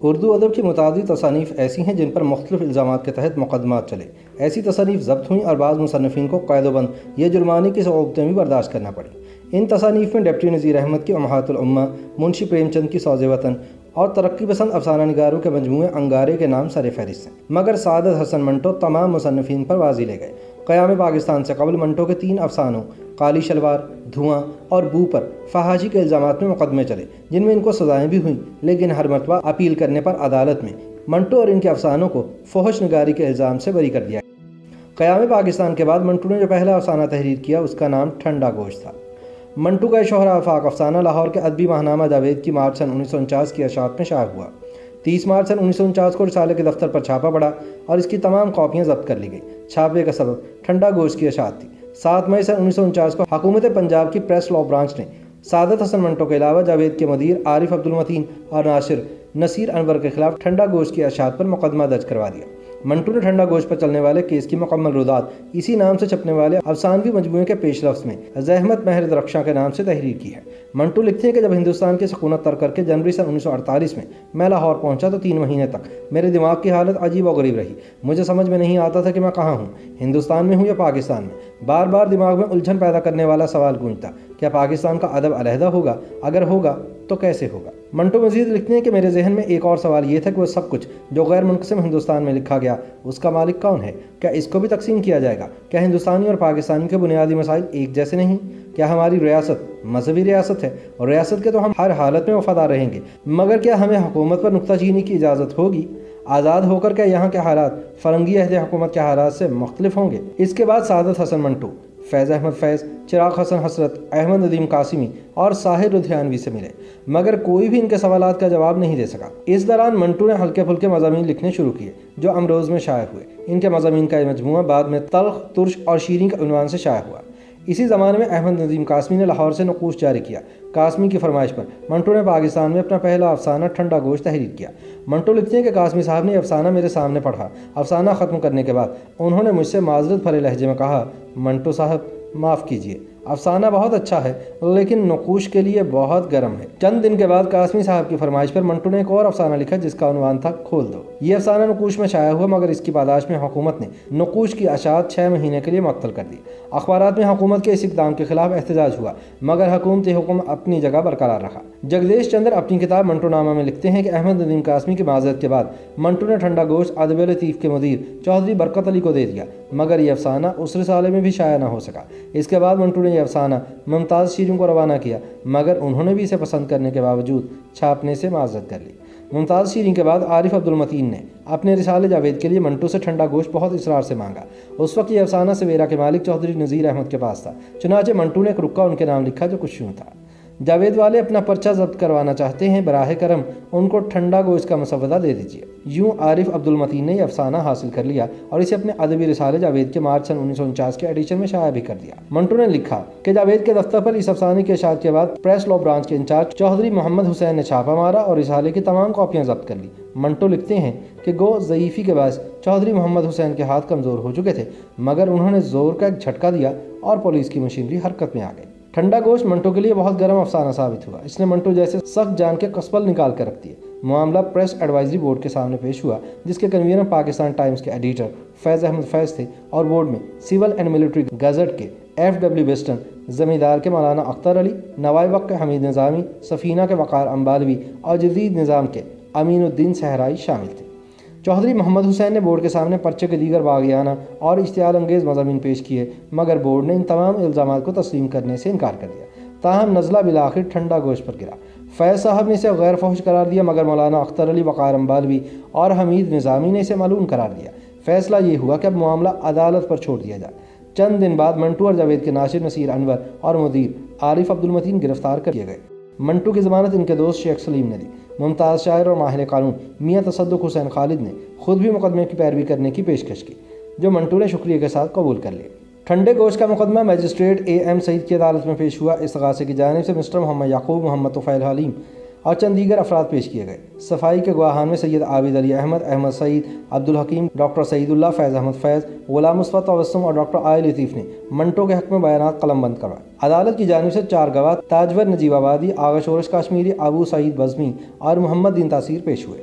اردو ادب کی متعدد تصانیف ایسی ہیں جن پر مختلف الزامات کے تحت مقدمات چلے۔ ایسی تصانیف ضبط ہوئیں اور بعض مصنفین کو قید و بند یا جرمانے کی عقوبتیں بھی برداشت کرنا پڑیں۔ ان تصانیف میں ڈپٹی نذیر احمد کی امہات الامہ، منشی پریم چند کی سوز وطن اور ترقی پسند افسانہ نگاروں کے مجموعے انگارے کے نام سر فہرست ہیں، مگر سعادت حسن منٹو تمام مصنفین پر بازی لے گئے۔ قیام پاکستان سے قبل منٹو کے 3 افسانوں کالی شلوار، دھواں اور بو پر فحاشی کے الزامات میں مقدمے چلے، جن میں ان کو سزائیں بھی ہوئیں، لیکن ہر مرتبہ اپیل کرنے پر عدالت میں منٹو اور ان کے افسانوں کو فحش نگاری کے الزام سے بری کر دیا۔ قیام پاکستان کے بعد منٹو نے جو پہلا افسانہ تحریر کیا اس کا نام ٹھنڈا گوشت تھا۔ منٹو کا شہرہ آفاق افسانہ لاہور کے ادبی ماہنامہ جاوید کی مارچ سن 1949 کی اشاعت میں شائع ہوا۔ 30 مارچ سن 1949 کو رسالے کے دفتر پر چھاپا پڑا اور اس کی تمام کاپیاں ضبط کر لی گئی۔ چھاپے کا سبب ٹھنڈا گوشت کی اشاعت تھی۔ 7 مئی سن 1949 کو حکومت پنجاب کی پریس لا برانچ نے سعادت حسن منٹو کے علاوہ جاوید کے مدیر عارف عبدالمتین اور ناشر نصیر انور کے خلاف ٹھنڈا گوشت کی اشاعت پر مقدمہ درج کروا دیا۔ منٹو نے ٹھنڈا گوشت پر چلنے والے کیس کی مکمل رودات اسی نام سے چھپنے والے افسانوی مجموعے کے پیش لفظ میں زحمت مہر درخشاں کے نام سے تحریر کی ہے۔ منٹو لکھتے ہیں کہ جب ہندوستان کی سکونت ترک کر کے جنوری سن 1948 میں لاہور پہنچا تو 3 مہینے تک میرے دماغ کی حالت عجیب و غریب رہی۔ مجھے سمجھ میں نہیں آتا تھا کہ میں کہاں ہوں، ہندوستان میں ہوں یا پاکستان میں۔ بار بار دماغ میں الجھن پیدا کرنے والا سوال گونجتا، کیا پاکستان کا ادب علیحدہ ہوگا؟ اگر ہوگا تو کیسے ہوگا؟ منٹو مزید لکھتے ہیں کہ میرے ذہن میں ایک اور سوال یہ تھا کہ وہ سب کچھ جو غیر منقسم ہندوستان میں لکھا گیا اس کا مالک کون ہے؟ کیا اس کو بھی تقسیم کیا جائے گا؟ کیا ہندوستانی اور پاکستانی کے بنیادی مسائل ایک جیسے نہیں؟ کیا ہماری ریاست مذہبی ریاست ہے اور ریاست کے تو ہم ہر حالت میں وفادار رہیں گے، مگر کیا ہمیں حکومت پر نکتہ چینی کی اجازت ہوگی؟ آزاد ہو کر کیا یہاں کے حالات فرنگی عہد حکومت کے حالات سے مختلف ہوں گے؟ اس کے بعد سعادت حسن منٹو فیض احمد فیض، چراغ حسن حسرت، احمد ندیم قاسمی اور ساحر لدھیانوی سے ملے، مگر کوئی بھی ان کے سوالات کا جواب نہیں دے سکا۔ اس دوران منٹو نے ہلکے پھلکے مضامین لکھنے شروع کیے جو امروز میں شائع ہوئے۔ ان کے مضامین کا یہ مجموعہ بعد میں تلخ، ترش اور شیریں کے عنوان سے شائع ہوا۔ اسی زمانے میں احمد ندیم قاسمی نے لاہور سے نقوش جاری کیا۔ قاسمی کی فرمائش پر منٹو نے پاکستان میں اپنا پہلا افسانہ ٹھنڈا گوشت تحریر کیا۔ منٹو لکھتے ہیں کہ قاسمی صاحب نے یہ افسانہ میرے سامنے پڑھا۔ افسانہ ختم کرنے کے بعد انہوں نے مجھ سے معذرت بھرے لہجے میں کہا، منٹو صاحب معاف کیجیے، افسانہ بہت اچھا ہے لیکن نقوش کے لیے بہت گرم ہے۔ چند دن کے بعد قاسمی صاحب کی فرمائش پر منٹو نے ایک اور افسانہ لکھا جس کا عنوان تھا کھول دو۔ یہ افسانہ نقوش میں شائع ہوا، مگر اس کی پاداش میں حکومت نے نقوش کی اشاعت 6 مہینے کے لیے معطل کر دی۔ اخبارات میں حکومت کے اس اقدام کے خلاف احتجاج ہوا، مگر حکومتی حکم اپنی جگہ برقرار رہا۔ جگدیش چندر اپنی کتاب منٹو نامہ میں لکھتے ہیں کہ احمد ندیم قاسمی کی معذرت کے بعد منٹو نے ٹھنڈا گوشت ادب لطیف کے مدیر چودھری برکت علی کو دے دیا، مگر یہ افسانہ اس رسالے میں بھی شائع نہ ہو سکا۔ اس کے بعد منٹو نے یہ افسانہ ممتاز شیروں کو روانہ کیا، مگر انہوں نے بھی اسے پسند کرنے کے باوجود چھاپنے سے معذرت کر لی۔ ممتاز شیریں کے بعد عارف عبدالمتین نے اپنے رسالے جاوید کے لیے منٹو سے ٹھنڈا گوشت بہت اصرار سے مانگا۔ اس وقت یہ افسانہ سویرا کے مالک چودھری نذیر احمد کے پاس تھا، چنانچہ منٹو نے ایک رکا ان کے نام لکھا جو کچھ یوں تھا، جاوید والے اپنا پرچہ ضبط کروانا چاہتے ہیں، براہ کرم ان کو ٹھنڈا گوشت کا مسودہ دے دیجیے۔ یوں عارف عبدالمتین نے یہ افسانہ حاصل کر لیا اور اسے اپنے ادبی رسالے جاوید کے مارچ سن 1949 کے ایڈیشن میں شائع بھی کر دیا۔ منٹو نے لکھا کہ جاوید کے دفتر پر اس افسانے کی اشاعت کے بعد پریس لا برانچ کے انچارج چودھری محمد حسین نے چھاپا مارا اور رسالے کی تمام کاپیاں ضبط کر لی۔ منٹو لکھتے ہیں کہ گو ضعیفی کے باعث چودھری محمد حسین کے ہاتھ کمزور ہو چکے تھے، مگر انہوں نے زور کا ایک جھٹکا دیا اور پولیس کی مشینری حرکت میں آ گئی۔ ٹھنڈا گوشت منٹو کے لیے بہت گرم افسانہ ثابت ہوا۔ اس نے منٹو جیسے سخت جان کے قصبل نکال کر رکھ دیے۔ معاملہ پریس ایڈوائزری بورڈ کے سامنے پیش ہوا، جس کے کنوینر پاکستان ٹائمز کے ایڈیٹر فیض احمد فیض تھے اور بورڈ میں سول اینڈ ملٹری گزٹ کے FW بیسٹن، زمیندار کے مولانا اختر علی، نوائے وقت کے حمید نظامی، سفینہ کے وقار امبالوی اور جدید نظام کے امین الدین صحرائی شامل تھے۔ چودھری محمد حسین نے بورڈ کے سامنے پرچے کے دیگر واقعانہ اور اشتعال انگیز مضامین پیش کیے، مگر بورڈ نے ان تمام الزامات کو تسلیم کرنے سے انکار کر دیا۔ تاہم نزلہ بالآخر ٹھنڈا گوشت پر گرا۔ فیض صاحب نے اسے غیر فحش قرار دیا، مگر مولانا اختر علی، وقار امبالوی اور حمید نظامی نے اسے ملعون قرار دیا۔ فیصلہ یہ ہوا کہ اب معاملہ عدالت پر چھوڑ دیا جائے۔ چند دن بعد منٹو اور جاوید کے ناشر نصیر انور اور مدیر عارف عبدالمتین گرفتار کر لیے گئے۔ منٹو کی ضمانت ان کے دوست شیخ سلیم نے دی۔ ممتاز شاعر اور ماہر قانون میاں تصدق حسین خالد نے خود بھی مقدمے کی پیروی کرنے کی پیشکش کی، جو منٹو نے شکریہ کے ساتھ قبول کر لیا۔ ٹھنڈے گوشت کا مقدمہ میجسٹریٹ AM سعید کی عدالت میں پیش ہوا۔ استغاثے کی جانب سے مسٹر محمد یعقوب، محمد طفیل حلیم اور چند دیگر افراد پیش کیے گئے۔ صفائی کے گواہان میں سید عابد علی احمد، احمد سعید، عبدالحکیم، ڈاکٹر سعید اللہ، فیض احمد فیض، غلام مصطفیٰ تبسم اور ڈاکٹر آئی لطیف نے منٹو کے حق میں بیانات قلم بند کروائے۔ عدالت کی جانب سے 4 گواہ تاجور نجیب آبادی، آغا شورش کاشمیری، ابو سعید بزمی اور محمد دین تاثیر پیش ہوئے۔